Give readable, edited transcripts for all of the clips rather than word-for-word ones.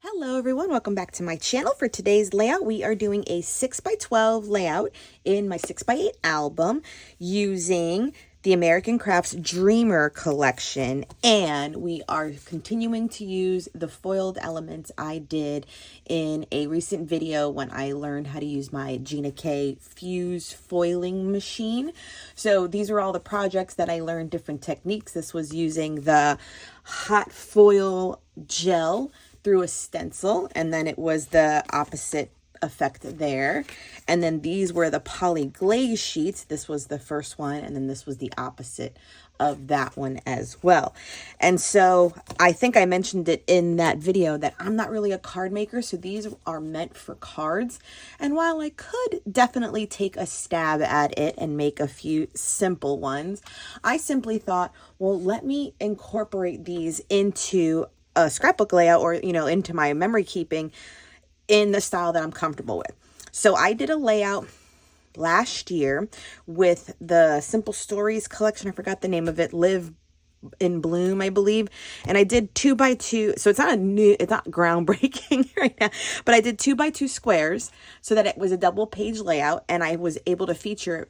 Hello everyone, welcome back to my channel. For today's layout, we are doing a 6x12 layout in my 6x8 album using the American Crafts Dreamer collection, and we are continuing to use the foiled elements I did in a recent video when I learned how to use my Gina K fuse foiling machine. So these are all the projects that I learned different techniques. This was using the hot foil gel through a stencil, and then it was the opposite effect there. And then these were the poly glaze sheets. This was the first one, and then this was the opposite of that one as well. And so I think I mentioned it in that video that I'm not really a card maker, so these are meant for cards. And while I could definitely take a stab at it and make a few simple ones, I simply thought, well, let me incorporate these into a scrapbook layout, or into my memory keeping in the style that I'm comfortable with. So I did a layout last year with the Simple Stories collection. I forgot the name of it. Live in Bloom, I believe. And I did 2x2. So it's not groundbreaking right now, but I did 2x2 squares so that it was a double page layout, and I was able to feature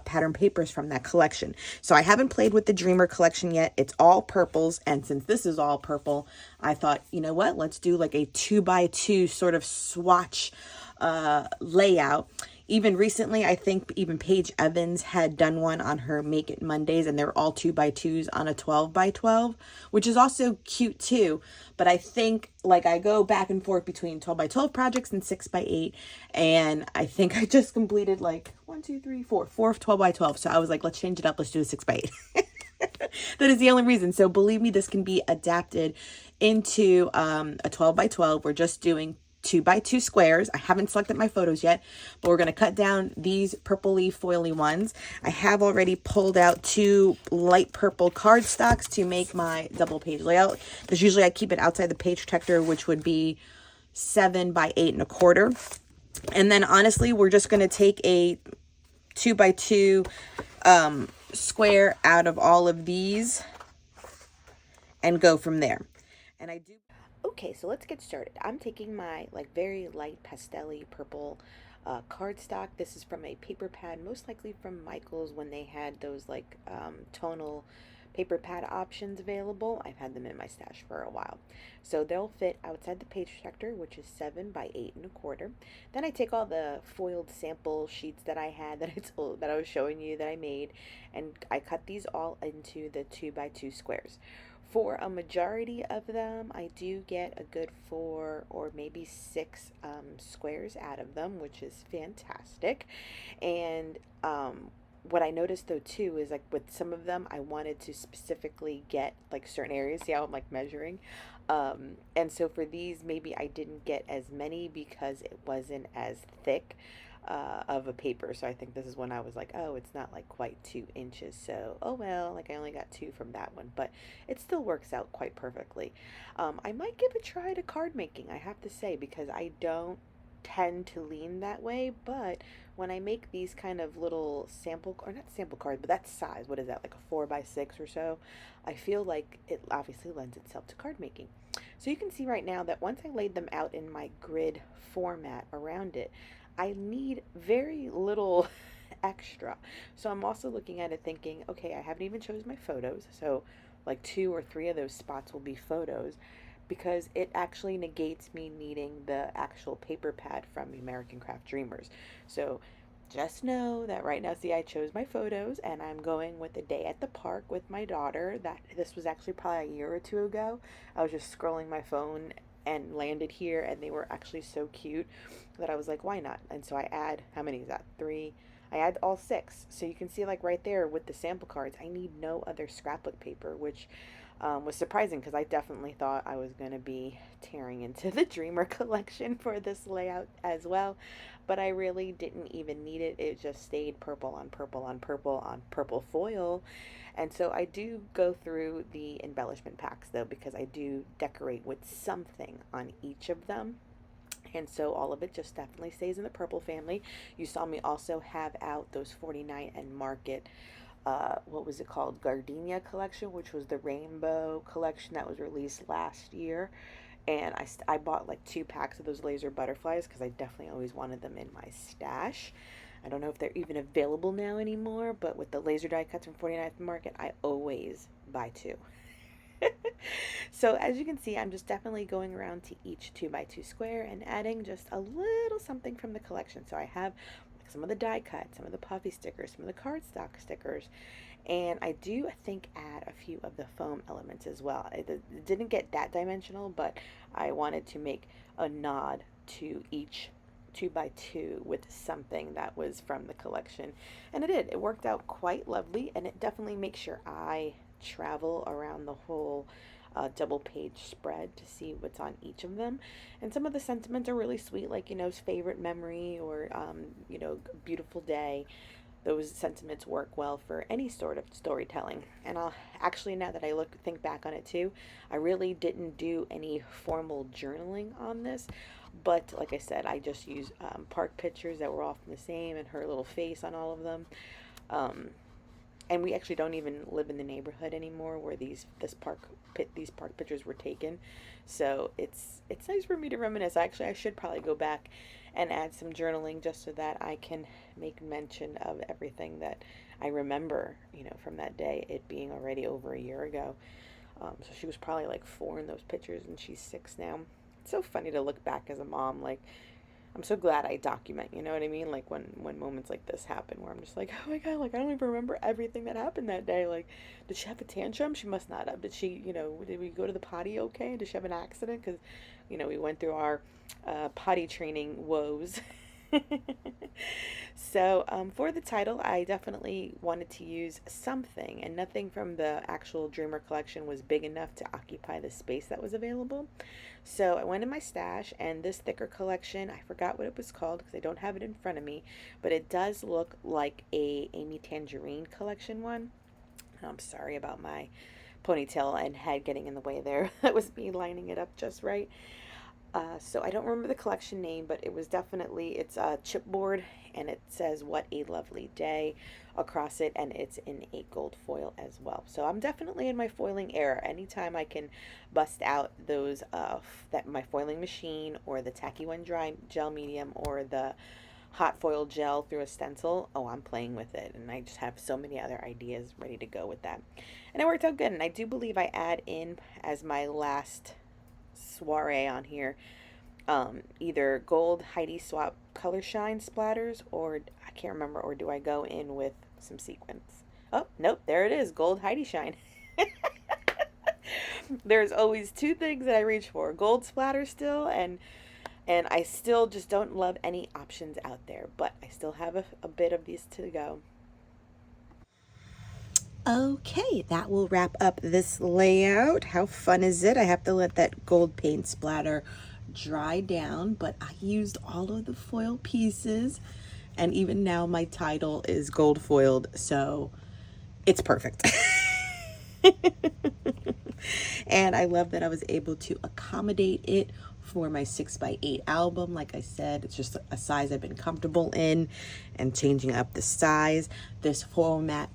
pattern papers from that collection. So I haven't played with the Dreamer collection yet. It's all purples, and since this is all purple, I thought, you know what, let's do like a 2x2 sort of swatch layout. Even recently, I think even Paige Evans had done one on her Make It Mondays, and they're all 2x2s on a 12x12, which is also cute too. But I think like I go back and forth between 12x12 projects and 6x8, and I think I just completed like 4 12x12. So I was like, let's change it up. Let's do a 6x8. That is the only reason. So believe me, this can be adapted into a 12x12. We're just doing 2x2 squares. I haven't selected my photos yet, but we're going to cut down these purpley foily ones. I have already pulled out 2 light purple cardstocks to make my double page layout, because usually I keep it outside the page protector, which would be 7 by 8.25. And then honestly, we're just going to take a 2x2 square out of all of these and go from there. And I do. Okay, so let's get started. I'm taking my like very light pastel-y purple cardstock. This is from a paper pad, most likely from Michael's when they had those like tonal paper pad options available. I've had them in my stash for a while. So they'll fit outside the page protector, which is 7 by 8.25. Then I take all the foiled sample sheets that I had that I was showing you that I made, and I cut these all into the 2x2 squares. For a majority of them, I do get a good 4 or maybe 6 squares out of them, which is fantastic. And what I noticed though too is like with some of them, I wanted to specifically get like certain areas. See how I'm like measuring? And so for these, maybe I didn't get as many because it wasn't as thick of a paper. So I think this is when I was like, oh, it's not like quite 2 inches. So, oh well, like I only got 2 from that one, but it still works out quite perfectly. I might give a try to card making, I have to say, because I don't tend to lean that way, but when I make these kind of little sample, or not sample cards, but that size, what is that, like a 4x6 or so, I feel like it obviously lends itself to card making. So you can see right now that once I laid them out in my grid format around it, I need very little extra. So I'm also looking at it thinking, okay, I haven't even chosen my photos, so like 2 or 3 of those spots will be photos, because it actually negates me needing the actual paper pad from the American Craft Dreamers. So just know that right now, see, I chose my photos, and I'm going with a day at the park with my daughter. That this was actually probably a year or 2 ago. I was just scrolling my phone and landed here, and they were actually so cute that I was like, why not? And so I add, how many is that? 3. I add all 6. So you can see like right there with the sample cards, I need no other scrapbook paper, which was surprising because I definitely thought I was going to be tearing into the Dreamer collection for this layout as well, but I really didn't even need it. It just stayed purple on purple on purple on purple foil. And so I do go through the embellishment packs though, because I do decorate with something on each of them. And so all of it just definitely stays in the purple family. You saw me also have out those 49 and Market, what was it called? Gardenia collection, which was the rainbow collection that was released last year. And I bought like 2 packs of those laser butterflies because I definitely always wanted them in my stash. I don't know if they're even available now anymore, but with the laser die cuts from 49th Market, I always buy 2. So as you can see, I'm just definitely going around to each 2x2 square and adding just a little something from the collection. So I have some of the die cuts, some of the puffy stickers, some of the cardstock stickers, and I do, I think, add a few of the foam elements as well. It didn't get that dimensional, but I wanted to make a nod to each 2x2 with something that was from the collection, and it did. It worked out quite lovely, and it definitely makes your eye travel around the whole double page spread to see what's on each of them. And some of the sentiments are really sweet, like, you know, favorite memory, or you know, beautiful day. Those sentiments work well for any sort of storytelling. And I'll actually, now that I think back on it too, I really didn't do any formal journaling on this, but like I said, I just used park pictures that were all from the same, and her little face on all of them. And we actually don't even live in the neighborhood anymore where these park pictures were taken, so it's nice for me to reminisce. Actually, I should probably go back and add some journaling just so that I can make mention of everything that I remember, you know, from that day, it being already over a year ago. So she was probably like 4 in those pictures, and she's 6 now. It's so funny to look back as a mom. Like, I'm so glad I document, you know what I mean? Like when moments like this happen where I'm just like, oh my God, like I don't even remember everything that happened that day. Like, did she have a tantrum? She must not have. Did she, you know, did we go to the potty okay? Did she have an accident? Because, you know, we went through our potty training woes. So for the title, I definitely wanted to use something, and nothing from the actual Dreamer collection was big enough to occupy the space that was available. So I went in my stash, and this thicker collection, I forgot what it was called because I don't have it in front of me, but it does look like a Amy Tangerine collection one. I'm sorry about my ponytail and head getting in the way there. That was me lining it up just right. So I don't remember the collection name, but it was definitely, it's a chipboard, and it says "What a Lovely Day" across it, and it's in a gold foil as well. So I'm definitely in my foiling era. Anytime I can bust out those, my foiling machine, or the Tacky One Dry Gel Medium, or the hot foil gel through a stencil, oh, I'm playing with it, and I just have so many other ideas ready to go with that. And it worked out good, and I do believe I add in, as my last soiree on here, either gold Heidi Swap color shine splatters, or I can't remember, or do I go in with some sequins? Oh, nope, there it is, gold Heidi shine. There's always 2 things that I reach for: gold splatter still, and I still just don't love any options out there, but I still have a bit of these to go. Okay, that will wrap up this layout. How fun is it? I have to let that gold paint splatter dry down, but I used all of the foil pieces, and even now my title is gold foiled, so it's perfect. And I love that I was able to accommodate it for my 6x8 album. Like I said, it's just a size I've been comfortable in, and changing up the size. This format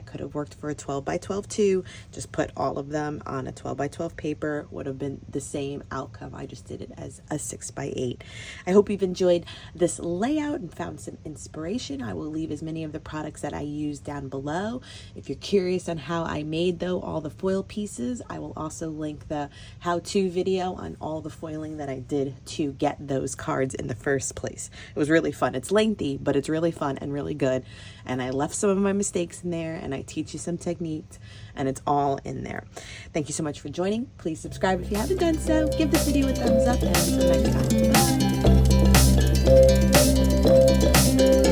could have worked for a 12x12 too. Just put all of them on a 12x12 paper, would have been the same outcome. I just did it as a 6x8. I hope you've enjoyed this layout and found some inspiration. I will leave as many of the products that I use down below. If you're curious on how I made all the foil pieces, I will also link the how-to video on all the foiling that I did to get those cards in the first place. It was really fun. It's lengthy, but it's really fun and really good. And I left some of my mistakes in there, and I teach you some techniques, and it's all in there. Thank you so much for joining. Please subscribe if you haven't done so. Give this video a thumbs up, and until next time, bye.